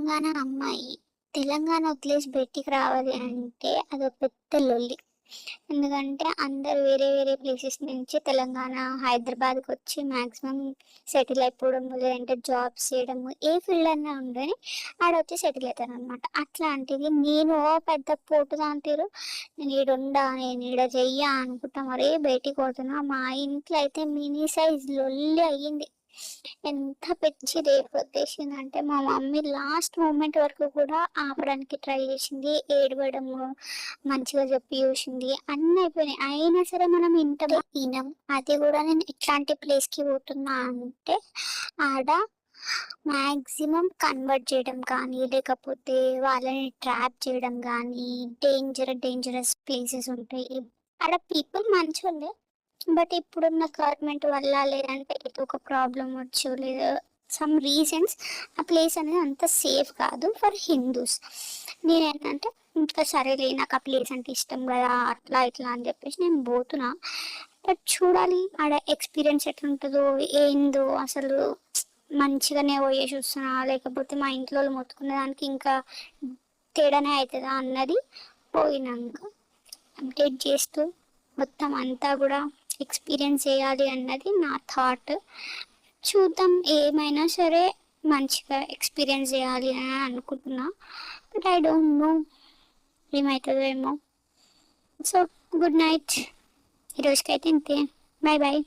తెలంగాణ అమ్మాయి తెలంగాణ వదిలేసి బయటికి రావాలి అంటే అదొక పెద్ద లొల్లి. ఎందుకంటే అందరూ వేరే వేరే ప్లేసెస్ నుంచి తెలంగాణ, హైదరాబాద్‌కి వచ్చి మాక్సిమం సెటిల్ అయిపోవడము, లేదంటే జాబ్స్ చేయడము, ఏ ఫీల్డ్ అన్నా ఉండని ఆడొచ్చి సెటిల్ అయితారనమాట. అట్లాంటిది నేను పెద్ద పోటుదాని తీరు నేను ఈడుండా, నేను ఈడ చెయ్య అనుకుంటా మరీ బయటికి పోతున్నా. మా ఇంట్లో అయితే మినీ సైజ్ లొల్లి అయ్యింది. ఎంత పిచ్చి రేపొద్దేశిందంటే, మా మమ్మీ లాస్ట్ మూమెంట్ వరకు కూడా ఆపడానికి ట్రై చేసింది. ఏడవడము, మంచిగా చెప్పి చూసింది. అన్నీ అయిపోయినాయి. అయినా సరే మనం ఇంటమా ఇనం. అది కూడా నేను ఇట్లాంటి ప్లేస్‌కి పోతున్నా అంటే, ఆడ మాక్సిమం కన్వర్ట్ చేయడం కానీ, లేకపోతే వాళ్ళని ట్రాప్ చేయడం గానీ, డేంజరస్ ప్లేసెస్ ఉంటాయి. ఆడ పీపుల్ మంచోళ్ళే. బట్ ఇప్పుడున్న గవర్నమెంట్ వల్ల లేదంటే ఏదో ఒక ప్రాబ్లం వచ్చు లేదా సమ్ రీజన్స్ ఆ ప్లేస్ అనేది అంత సేఫ్ కాదు ఫర్ హిందూస్. నేనేంటంటే ఇంకా సరేలే నాకు ఆ ప్లేస్ అంటే ఇష్టం కదా అట్లా ఇట్లా అని చెప్పేసి నేను పోతున్నా. బట్ చూడాలి ఆడ ఎక్స్పీరియన్స్ ఎట్లుంటుందో ఏందో అసలు. మంచిగానే పోయేసి వస్తున్నా లేకపోతే మా ఇంట్లో వాళ్ళు మొత్తుకునే దానికి ఇంకా తేడానే అవుతుందా అన్నది పోయినాక అప్డేట్ చేస్తూ మొత్తం అంతా కూడా ఎక్స్పీరియన్స్ చేయాలి అన్నది నా థాట్. చూద్దాం ఏమైనా సరే మంచిగా ఎక్స్పీరియన్స్ చేయాలి అని అనుకుంటున్నా. బట్ ఐ డోంట్ నో ఏమవుతుందో ఏమో. సో గుడ్ నైట్, ఈరోజుకైతే ఇంతే. Bye bye.